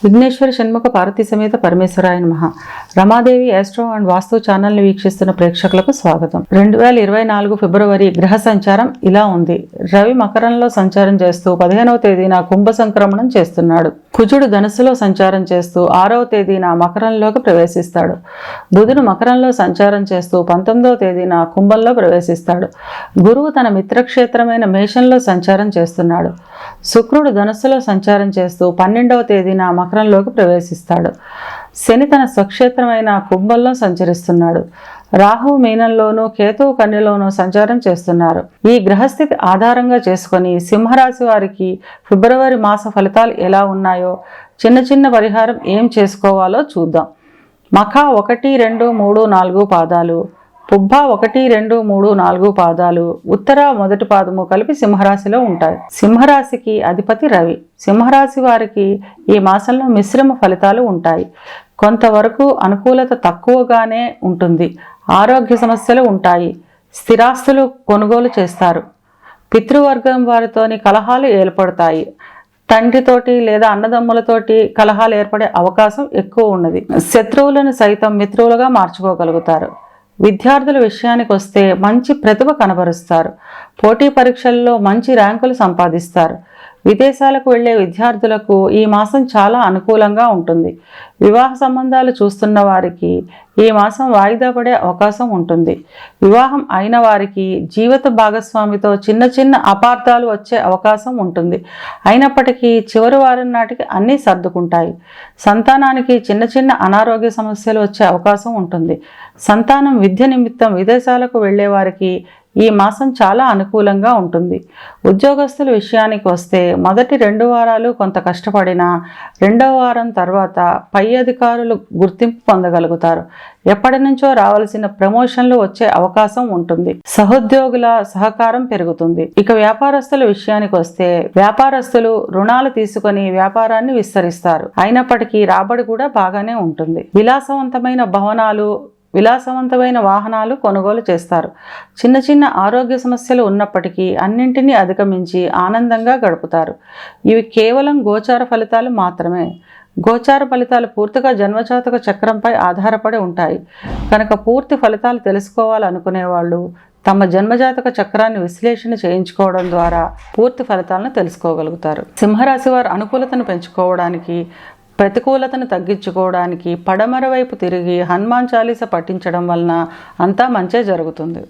విఘ్నేశ్వర షణ్ముఖ పార్వతీ సమేత పరమేశ్వరాయ నమః. Ramadevi astro and వాస్తు ఛానల్ని వీక్షిస్తున్న ప్రేక్షకులకు స్వాగతం. 2024 ఫిబ్రవరి గ్రహ సంచారం ఇలా ఉంది. రవి మకరంలో సంచారం చేస్తూ 15వ తేదీన కుంభ సంక్రమణం చేస్తున్నాడు. కుజుడు ధనుస్సులో సంచారం చేస్తూ 6వ తేదీన మకరంలోకి ప్రవేశిస్తాడు. బుధుడు మకరంలో సంచారం చేస్తూ 19వ తేదీన కుంభంలో ప్రవేశిస్తాడు. గురువు తన మిత్రక్షేత్రమైన మేషంలో సంచారం చేస్తున్నాడు. శుక్రుడు ధనుస్సులో సంచారం చేస్తూ 12వ తేదీన మకరంలోకి ప్రవేశిస్తాడు. శని తన స్వక్షేత్రమైన కుంభంలో సంచరిస్తున్నాడు. రాహువు మీనంలోనూ కేతువు కన్యలోనూ సంచారం చేస్తున్నారు. ఈ గ్రహస్థితి ఆధారంగా చేసుకొని సింహరాశి వారికి ఫిబ్రవరి మాస ఫలితాలు ఎలా ఉన్నాయో, చిన్న చిన్న పరిహారం ఏం చేసుకోవాలో చూద్దాం. మఖ 1, 2, 3, 4 పాదాలు, పుబ్బ 1, 2, 3, 4 పాదాలు, ఉత్తర మొదటి పాదము కలిపి సింహరాశిలో ఉంటాయి. సింహరాశికి అధిపతి రవి. సింహరాశి వారికి ఈ మాసంలో మిశ్రమ ఫలితాలు ఉంటాయి. కొంతవరకు అనుకూలత తక్కువగానే ఉంటుంది. ఆరోగ్య సమస్యలు ఉంటాయి. స్థిరాస్తులు కొనుగోలు చేస్తారు. పితృవర్గం వారితోని కలహాలు ఏర్పడతాయి. తండ్రితోటి లేదా అన్నదమ్ములతోటి కలహాలు ఏర్పడే అవకాశం ఎక్కువ ఉన్నది. శత్రువులను సైతం మిత్రులుగా మార్చుకోగలుగుతారు. విద్యార్థుల విషయానికి వస్తే మంచి ప్రతిభ కనబరుస్తారు. పోటీ పరీక్షల్లో మంచి ర్యాంకులు సంపాదిస్తారు. విదేశాలకు వెళ్లే విద్యార్థులకు ఈ మాసం చాలా అనుకూలంగా ఉంటుంది. వివాహ సంబంధాలు చూస్తున్న వారికి ఈ మాసం వాయిదా పడే అవకాశం ఉంటుంది. వివాహం అయిన వారికి జీవిత భాగస్వామితో చిన్న చిన్న అపార్థాలు వచ్చే అవకాశం ఉంటుంది. అయినప్పటికీ చివరి వారం నాటికి అన్నీ సర్దుకుంటాయి. సంతానానికి చిన్న చిన్న అనారోగ్య సమస్యలు వచ్చే అవకాశం ఉంటుంది. సంతానం విద్య నిమిత్తం విదేశాలకు వెళ్లే వారికి ఈ మాసం చాలా అనుకూలంగా ఉంటుంది. ఉద్యోగస్తుల విషయానికి వస్తే మొదటి 2 వారాలు కొంత కష్టపడినా 2వ వారం తర్వాత పై అధికారులు గుర్తింపు పొందగలుగుతారు. ఎప్పటి నుంచో రావాల్సిన ప్రమోషన్లు వచ్చే అవకాశం ఉంటుంది. సహోద్యోగుల సహకారం పెరుగుతుంది. ఇక వ్యాపారస్తుల విషయానికి వస్తే వ్యాపారస్తులు రుణాలు తీసుకొని వ్యాపారాన్ని విస్తరిస్తారు. అయినప్పటికీ రాబడి కూడా బాగానే ఉంటుంది. విలాసవంతమైన భవనాలు, విలాసవంతమైన వాహనాలు కొనుగోలు చేస్తారు. చిన్న చిన్న ఆరోగ్య సమస్యలు ఉన్నప్పటికీ అన్నింటినీ అధిగమించి ఆనందంగా గడుపుతారు. ఇవి కేవలం గోచార ఫలితాలు మాత్రమే. గోచార ఫలితాలు పూర్తిగా జన్మజాతక చక్రంపై ఆధారపడి ఉంటాయి. కనుక పూర్తి ఫలితాలు తెలుసుకోవాలనుకునే వాళ్ళు తమ జన్మజాతక చక్రాన్ని విశ్లేషణ చేయించుకోవడం ద్వారా పూర్తి ఫలితాలను తెలుసుకోగలుగుతారు. సింహరాశి వారు అనుకూలతను పెంచుకోవడానికి, ప్రతికూలతను తగ్గించుకోవడానికి పడమర వైపు తిరిగి హనుమాన్ చాలీస పఠించడం వలన అంతా మంచే జరుగుతుంది.